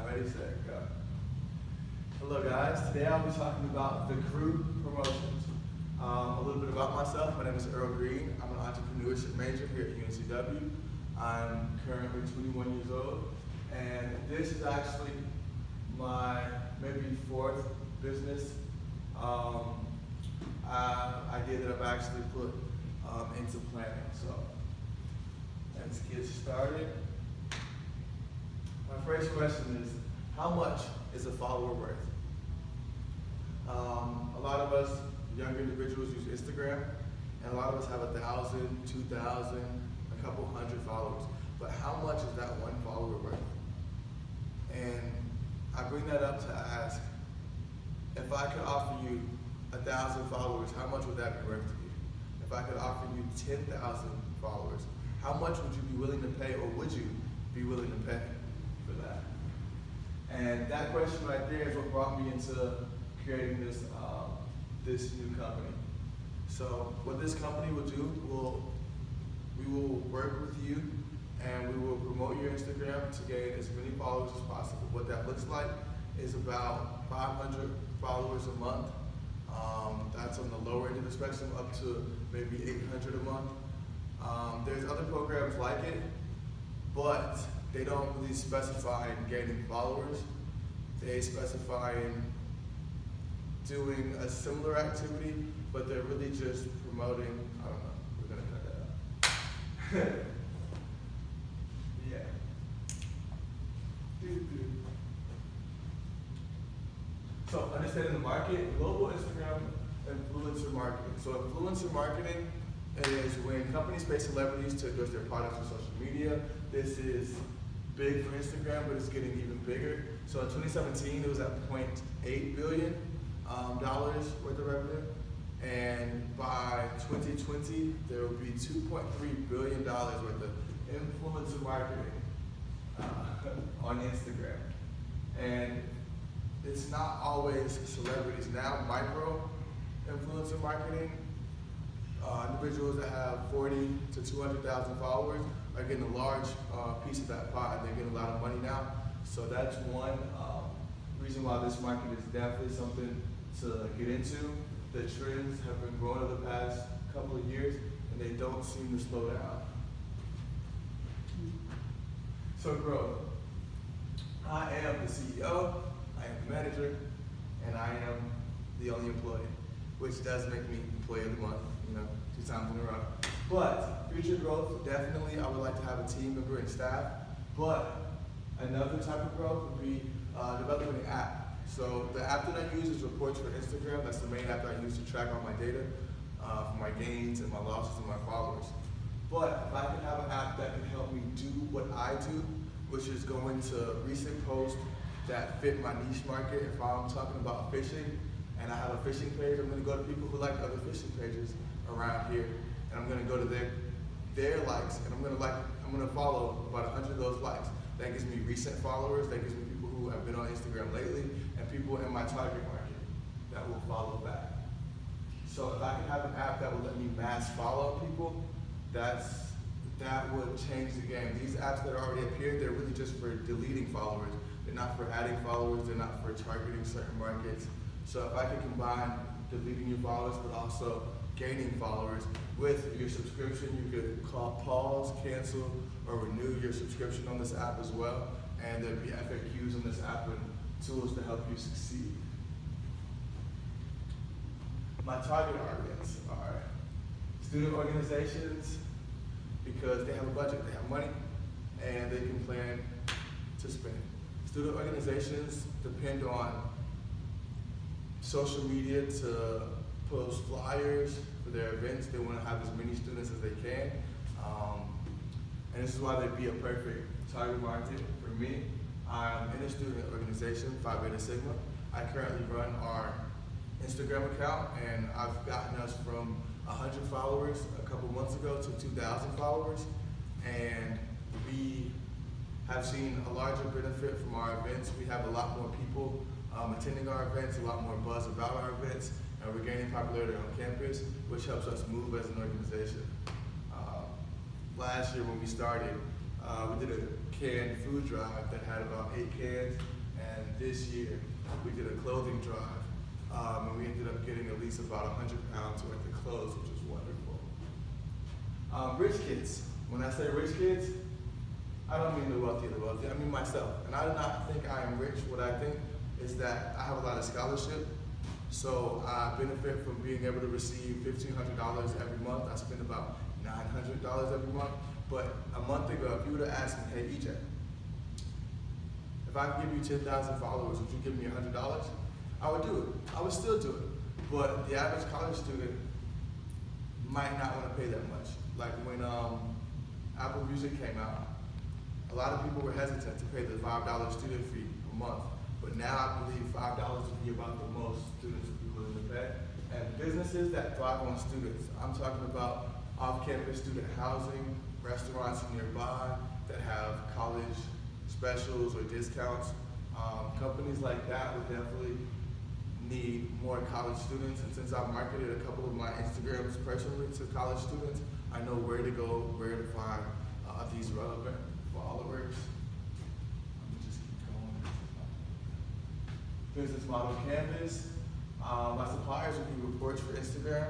Ready, set, go. Hello guys, today I'll be talking about the Crew Promotions. A little bit about myself. My name is Earl Green. I'm an entrepreneurship major here at UNCW. I'm currently 21 years old, and this is actually my maybe fourth business idea that I've actually put into planning. So let's get started. My first question is, how much is a follower worth? A lot of us younger individuals use Instagram, and a lot of us have 1,000, 2,000, a couple hundred followers. But how much is that one follower worth? And I bring that up to ask, if I could offer you 1,000 followers, how much would that be worth to you? If I could offer you 10,000 followers, how much would you be willing to pay, or would you be willing to pay for that? And that question right there is what brought me into creating this new company. So what this company will do, we will work with you, and we will promote your Instagram to gain as many followers as possible. What that looks like is about 500 followers a month. That's on the lower end of the spectrum, up to maybe 800 a month. There's other programs like it, but they don't really specify in gaining followers. They specify in doing a similar activity, but they're really just promoting, I don't know, we're gonna cut that out. Yeah. So understanding the market, global Instagram influencer marketing. So influencer marketing is when companies pay celebrities to endorse their products on social media. This is big for Instagram, but it's getting even bigger. So in 2017, it was at $0.8 billion worth of revenue. And by 2020, there will be $2.3 billion worth of influencer marketing on Instagram. And it's not always celebrities. Now, micro influencer marketing, individuals that have 40 to 200,000 followers are getting a large piece of that pie. They're getting a lot of money now. So that's one reason why this market is definitely something to get into. The trends have been growing over the past couple of years, and they don't seem to slow down. So growth. I am the CEO, I am the manager, and I am the only employee, which does make me employee of the month, 2 times in a row. But future growth, definitely I would like to have a team member and staff. But another type of growth would be developing an app. So the app that I use is Reports for Instagram. That's the main app that I use to track all my data for my gains and my losses and my followers. But if I could have an app that can help me do what I do, which is going to recent posts that fit my niche market. If I'm talking about fishing and I have a fishing page, I'm going to go to people who like other fishing pages around here, and I'm going to go to their likes, and I'm going to follow about 100 of those likes. That gives me recent followers. That gives me people who have been on Instagram lately, and people in my target market that will follow back. So if I can have an app that will let me mass follow people, that would change the game. These apps that already appeared, they're really just for deleting followers. They're not for adding followers. They're not for targeting certain markets. So if I could combine deleting your followers, but also gaining followers with your subscription, you could pause, cancel, or renew your subscription on this app as well. And there'd be FAQs on this app and tools to help you succeed. My target audience are student organizations, because they have a budget, they have money, and they can plan to spend. Student organizations depend on social media to post flyers for their events. They want to have as many students as they can. And this is why they'd be a perfect target market for me. I'm in a student organization, Phi Beta Sigma. I currently run our Instagram account, and I've gotten us from 100 followers a couple months ago to 2,000 followers, and we have seen a larger benefit from our events. We have a lot more people attending our events, a lot more buzz about our events, and we're gaining popularity on campus, which helps us move as an organization. Last year when we started, We did a canned food drive that had about 8 cans, and this year we did a clothing drive, and we ended up getting at least about 100 pounds worth of clothes, which was wonderful. Rich kids. When I say rich kids, I don't mean the wealthy of the wealthy, I mean myself. And I do not think I am rich. What I think is that I have a lot of scholarship, so I benefit from being able to receive $1,500 every month. I spend about $900 every month. But a month ago, if you would have asked me, hey EJ, if I could give you 10,000 followers, would you give me $100? I would do it. I would still do it. But the average college student might not want to pay that much. Like when Apple Music came out, a lot of people were hesitant to pay the $5 student fee a month. But now I believe $5 would be about the most students would be willing to pay. And businesses that thrive on students, I'm talking about off-campus student housing, restaurants nearby that have college specials or discounts. Companies like that would definitely need more college students. And since I've marketed a couple of my Instagrams personally to college students, I know where to go, where to find these relevant followers. Let me just keep going. Business model canvas. My suppliers will be reports for Instagram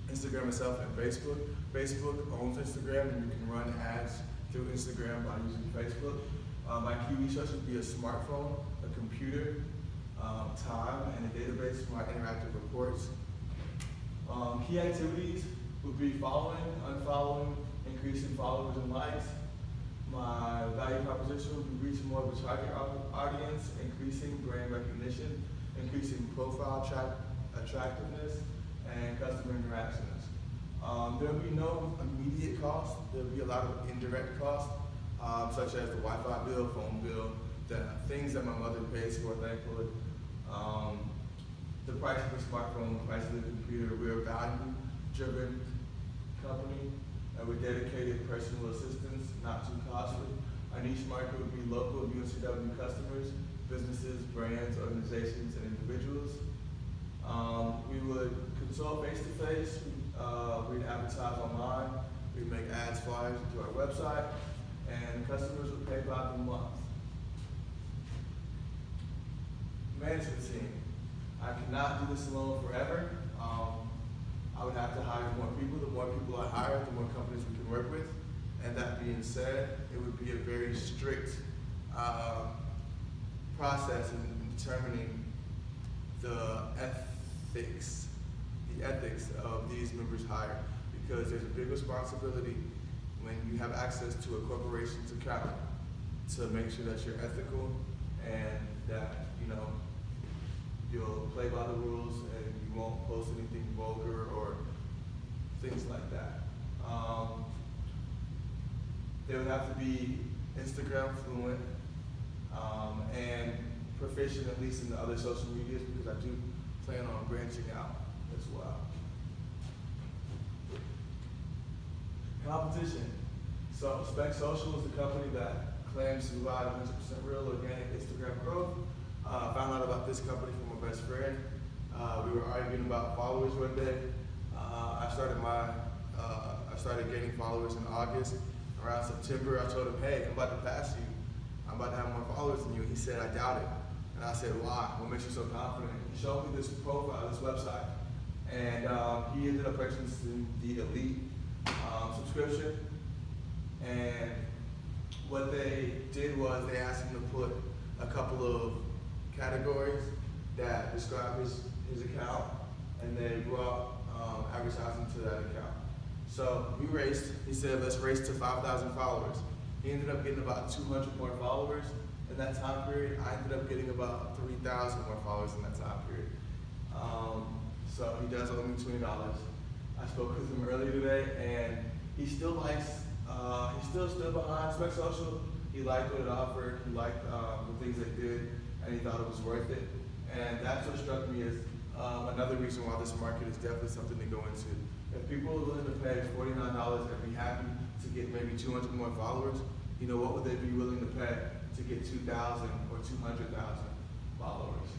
itself, and Facebook. Facebook owns Instagram, and you can run ads through Instagram by using Facebook. My key resource would be a smartphone, a computer, time, and a database for my interactive reports. Key activities would be following, unfollowing, increasing followers and likes. My value proposition would be reaching more of a target audience, increasing brand recognition, increasing profile attractiveness, and customer interactions. There will be no immediate cost. There will be a lot of indirect costs, such as the Wi-Fi bill, phone bill, the things that my mother pays for, thankfully. The price of the smartphone, the price of the computer. We're a value-driven company, and we're dedicated personal assistance, not too costly. Our niche market would be local UNCW customers, businesses, brands, organizations, and individuals. We would consult face-to-face, we'd advertise online, we'd make ads, flyers to our website, and customers would pay by the month. Management team. I cannot do this alone forever. I would have to hire more people. The more people I hire, the more companies we can work with. And that being said, it would be a very strict process in determining the ethics of these members hired, because there's a big responsibility when you have access to a corporation's account to make sure that you're ethical and that you'll play by the rules and you won't post anything vulgar or things like that. They would have to be Instagram fluent and proficient at least in the other social medias, because I do plan on branching out as well. Competition. So Spec Social is the company that claims to provide 100% real organic Instagram growth. I found out about this company from my best friend. We were arguing about followers one day. I started gaining followers in August. Around September, I told him, hey, I'm about to pass you. I'm about to have more followers than you. He said, I doubt it. And I said, why? What makes you so confident? He showed me this profile, this website. And he ended up purchasing the Elite subscription. And what they did was they asked him to put a couple of categories that describe his account, and they brought advertising to that account. So we raced. He said, let's race to 5,000 followers. He ended up getting about 200 more followers in that time period. I ended up getting about 3,000 more followers in that time period. So he does owe me $20. I spoke with him earlier today, and he still likes, he still stood behind Spec Social. He liked what it offered. He liked the things they did, and he thought it was worth it. And that's what struck me as another reason why this market is definitely something to go into. If people are willing to pay $49 and be happy to get maybe 200 more followers, what would they be willing to pay to get 2,000 or 200,000 followers?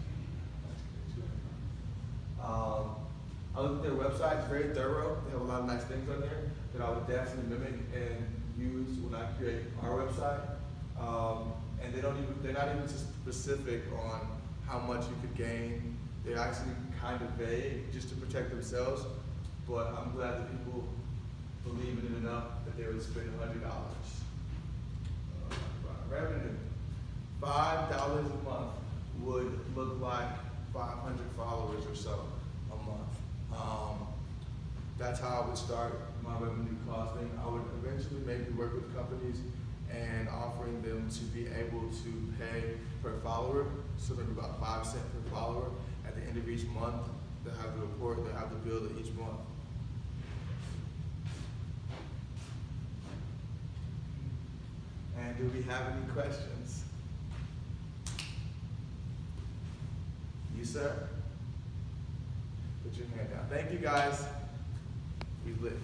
I looked at their website, it's very thorough. They have a lot of nice things on there that I would definitely mimic in use when I create our website. And they're not even specific on how much you could gain. They're actually kind of vague just to protect themselves. But I'm glad that people believe in it enough that they would spend $100. Revenue. $5 a month would look like 500 followers or so a month. That's how I would start my revenue costing. I would eventually maybe work with companies and offering them to be able to pay per follower, so maybe about 5 cents per follower. At the end of each month, they'll have the report, they'll have the bill of each month. And do we have any questions? You, sir? Put your hand down. Thank you, guys. We lit.